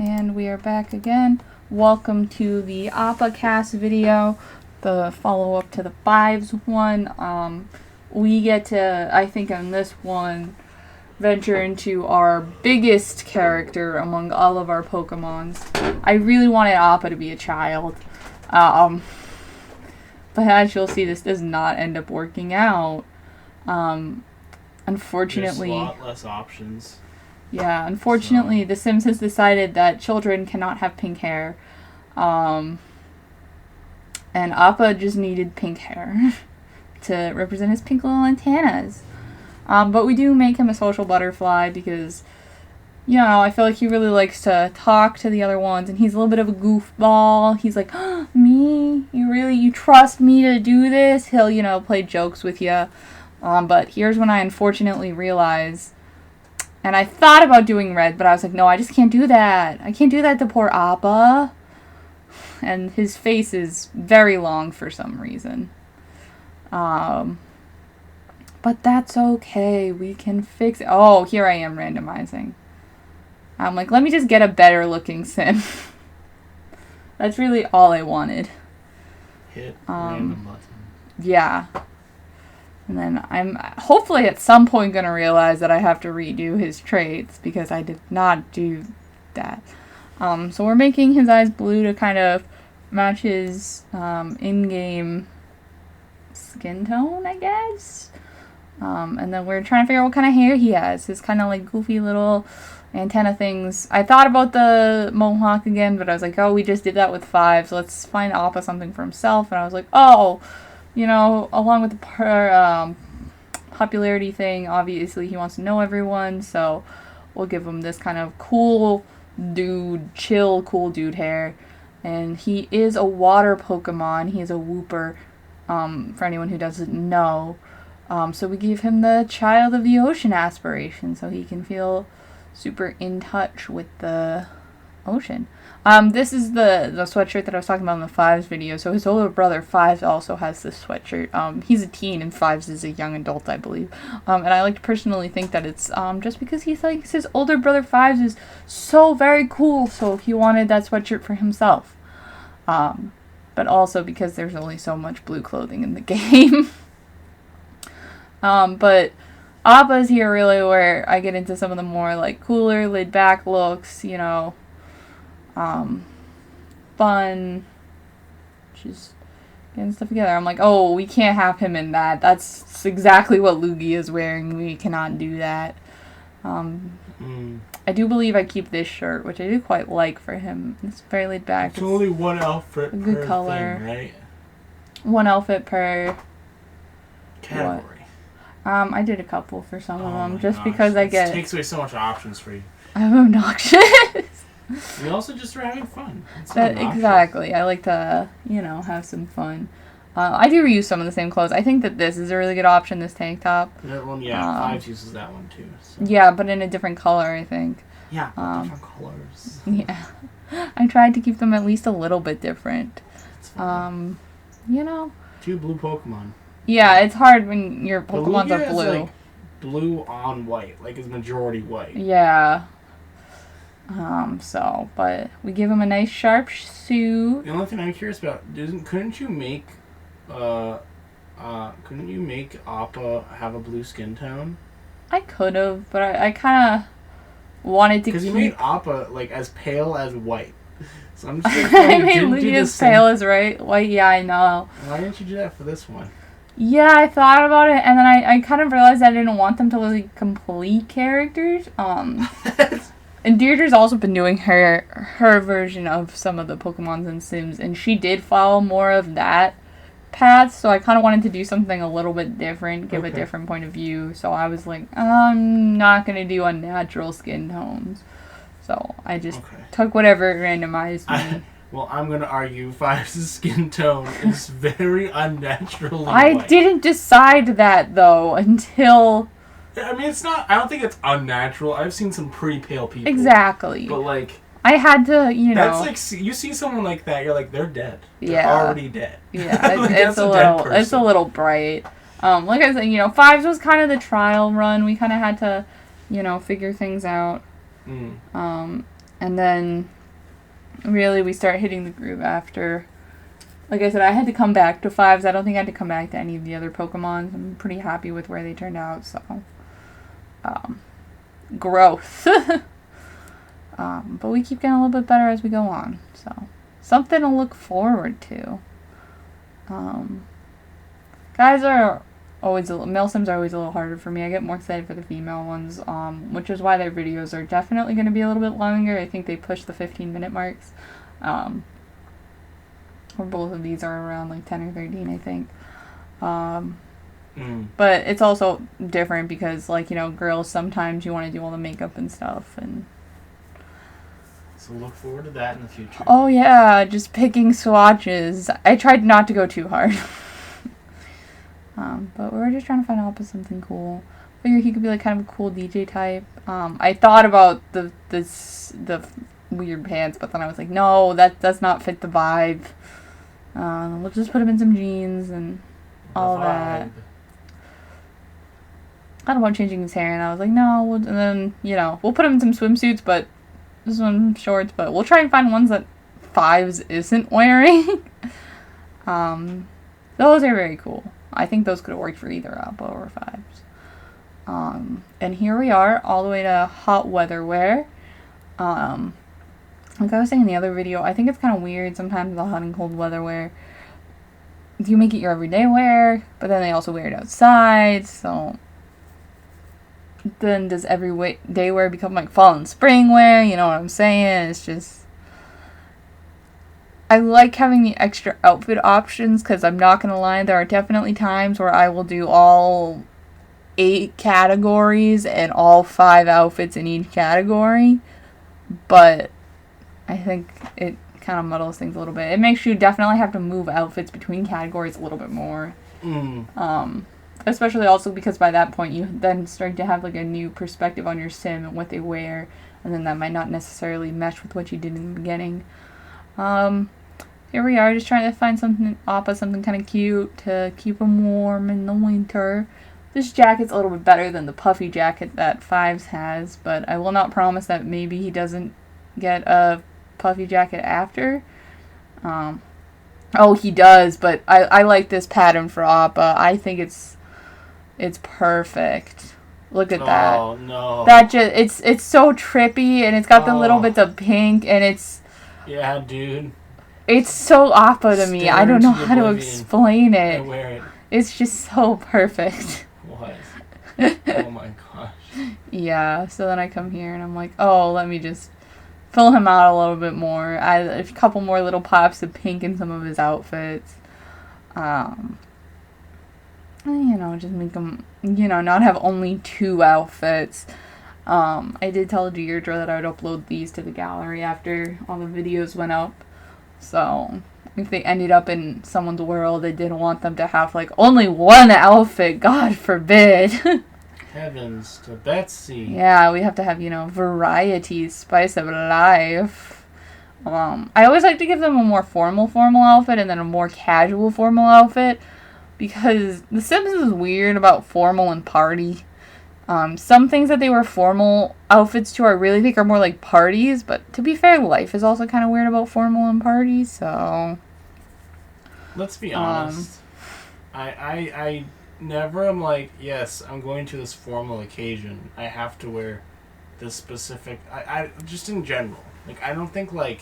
And we are back again. Welcome to the Appa CAS video, the follow-up to the 5s one. We get to, I think on this one, venture into our biggest character among all of our Pokemons. I really wanted Appa to be a child. But as you'll see, this does not end up working out. Unfortunately... There's a lot less options. Yeah, unfortunately, The Sims has decided that children cannot have pink hair. And Appa just needed pink hair to represent his pink little antennas. But we do make him a social butterfly because, you know, I feel like he really likes to talk to the other ones, and he's a little bit of a goofball. He's like, oh, me? You trust me to do this? He'll, you know, play jokes with you. But here's when I unfortunately realized, and I thought about doing red, but I was like, no, I just can't do that. I can't do that to poor Appa. And his face is very long for some reason. But that's okay. We can fix it. Oh, here I am randomizing. I'm like, let me just get a better looking sim. That's really all I wanted. Hit random button. Yeah. And then I'm hopefully at some point going to realize that I have to redo his traits because I did not do that. So we're making his eyes blue to kind of match his in-game skin tone, I guess. And then we're trying to figure out what kind of hair he has. His kind of like goofy little antenna things. I thought about the mohawk again, but I was like, oh, we just did that with 5, so let's find Appa something for himself. And I was like, oh, you know, along with the popularity thing, obviously he wants to know everyone, so we'll give him this kind of cool dude, chill, cool dude hair. And he is a water Pokemon. He is a Wooper, for anyone who doesn't know. So we give him the child of the ocean aspiration, so he can feel super in touch with the ocean. This is the sweatshirt that I was talking about in the 5s video. So his older brother 5s also has this sweatshirt. He's a teen and 5s is a young adult, I believe. And I like to personally think that it's just because he thinks his older brother 5s is so very cool, so he wanted that sweatshirt for himself. But also because there's only so much blue clothing in the game. But Appa's here really where I get into some of the more like cooler, laid back looks, you know. Fun, just getting stuff together. I'm like, oh, we can't have him in that. That's exactly what Lugia is wearing. We cannot do that. I do believe I keep this shirt, which I do quite like for him. It's very laid back. It's only one outfit per good color. thing, right? One outfit per category. What? I did a couple for some of them, just because I get... It takes away so much options for you. I'm obnoxious. We also just are having fun. Exactly. I like to, you know, have some fun. I do reuse some of the same clothes. I think that this is a really good option, this tank top. That one, yeah, 5 uses that one too. So. Yeah, but in a different color, I think. Yeah, different colors. Yeah. I tried to keep them at least a little bit different. You know. 2 blue Pokemon. Yeah, it's hard when your Pokemons are blue. Is like blue on white, like it's majority white. Yeah. But we give him a nice sharp suit. The only thing I'm curious about, couldn't you make Appa have a blue skin tone? I could have, but I kind of wanted to keep... Because you made Appa, like, as pale as white. So I'm just like, I made Lugia as pale as white, yeah, I know. Why didn't you do that for this one? Yeah, I thought about it, and then I kind of realized I didn't want them to look like complete characters. And Deirdre's also been doing her version of some of the Pokemons in Sims, and she did follow more of that path, so I kind of wanted to do something a little bit different, give a different point of view, so I was like, I'm not going to do unnatural skin tones. So I just took whatever randomized me. Well, I'm going to argue 5's skin tone is very unnaturally I white. didn't decide that, though, until... I mean, it's not... I don't think it's unnatural. I've seen some pretty pale people. Exactly. But, like... I had to, you know... That's like... You see someone like that, you're like, they're dead. Yeah. They're already dead. Yeah, like, it's a little bright. Like I said, you know, 5s was kind of the trial run. We kind of had to, you know, figure things out. And then, really, we start hitting the groove after. Like I said, I had to come back to 5s. I don't think I had to come back to any of the other Pokemons. I'm pretty happy with where they turned out, so. Growth. But we keep getting a little bit better as we go on, so. Something to look forward to. Guys are always male sims are always a little harder for me. I get more excited for the female ones, which is why their videos are definitely going to be a little bit longer. I think they push the 15-minute marks. Or both of these are around like 10 or 13, I think. But it's also different because, like, you know, girls, sometimes you want to do all the makeup and stuff. And so look forward to that in the future. Oh, yeah, just picking swatches. I tried not to go too hard. But we were just trying to find Appa something cool. Figured he could be like kind of a cool DJ type. I thought about the weird pants, but then I was like, no, that does not fit the vibe. We'll just put him in some jeans and all that. I don't want changing his hair, and I was like, no. And then, you know, we'll put him in some swimsuits, but some shorts, but we'll try and find ones that 5s isn't wearing. Those are very cool. I think those could have worked for either Appa or 5s. And here we are, all the way to hot weather wear. Like I was saying in the other video, I think it's kind of weird sometimes the hot and cold weather wear. You make it your everyday wear, but then they also wear it outside, so then does day wear become like fall and spring wear? You know what I'm saying? It's just, I like having the extra outfit options, because I'm not going to lie, there are definitely times where I will do all 8 categories and all 5 outfits in each category, but I think it kind of muddles things a little bit. It makes you definitely have to move outfits between categories a little bit more. Especially also because by that point you then start to have like a new perspective on your sim and what they wear, and then that might not necessarily mesh with what you did in the beginning. Here we are, just trying to find something kind of cute to keep him warm in the winter. This jacket's a little bit better than the puffy jacket that 5s has, but I will not promise that maybe he doesn't get a puffy jacket after. Oh, he does, but I like this pattern for Appa. I think it's perfect. Look at that. Oh, no. That just, it's so trippy, and it's got the little bits of pink, and it's... Yeah, dude. It's so Appa to me. I don't know how to explain it. I wear it. It's just so perfect. What? Oh my gosh. Yeah, so then I come here, and I'm like, oh, let me just fill him out a little bit more. Add a couple more little pops of pink in some of his outfits. You know, just make him, you know, not have only 2 outfits. I did tell Deirdre that I would upload these to the gallery after all the videos went up. So, if they ended up in someone's world, I didn't want them to have, like, only 1 outfit. God forbid. Heavens to Betsy. Yeah, we have to have, you know, variety, spice of life. I always like to give them a more formal outfit and then a more casual formal outfit, because The Sims is weird about formal and party. Some things that they wear formal outfits to I really think are more like parties, but to be fair, life is also kind of weird about formal and parties, so... Let's be honest. I never am like, yes, I'm going to this formal occasion. I have to wear this specific... I just in general. Like, I don't think, like...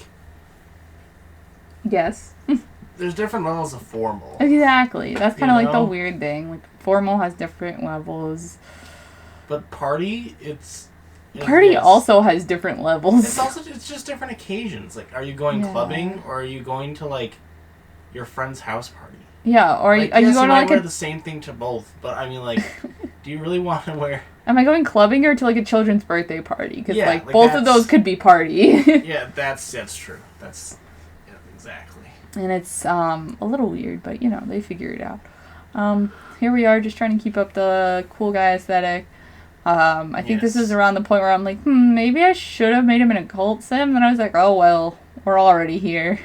Yes. There's different levels of formal. Exactly. That's kind of like the weird thing. Like, formal has different levels. But party, it's party also has different levels. It's just different occasions. Like, are you going clubbing, or are you going to, like, your friend's house party? Yeah, or like, are you going to, like, wear the same thing to both, but I mean, like, do you really want to wear... Am I going clubbing or to, like, a children's birthday party? Because, like, both of those could be party. Yeah, that's true. That's... Yeah, exactly. And it's, a little weird, but, you know, they figure it out. Here we are, just trying to keep up the cool guy aesthetic. I think this is around the point where I'm like, maybe I should have made him an occult sim, and I was like, oh well, we're already here.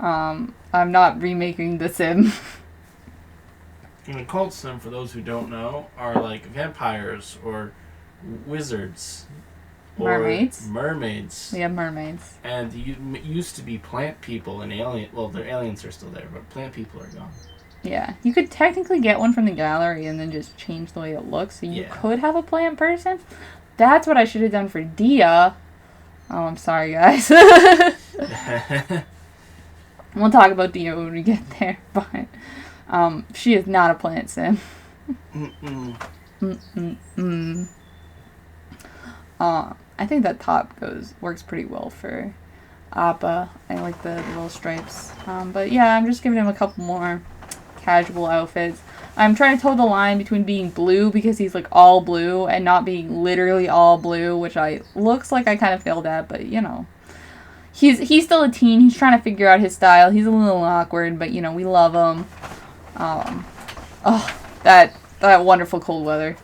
I'm not remaking the sim. An occult sim, for those who don't know, are like vampires or wizards Mermaids. Mermaids. We have mermaids. And you used to be plant people and alien. Well, their aliens are still there, but plant people are gone. Yeah, you could technically get one from the gallery and then just change the way it looks, so you could have a plant person. That's what I should have done for Dia. Oh, I'm sorry, guys. We'll talk about Dia when we get there, but she is not a plant sim. I think that top works pretty well for Appa. I like the little stripes. But yeah, I'm just giving him a couple more casual outfits. I'm trying to toe the line between being blue because he's like all blue and not being literally all blue, which looks like I kind of failed at, but you know. He's still a teen. He's trying to figure out his style. He's a little awkward, but you know, we love him. That wonderful cold weather.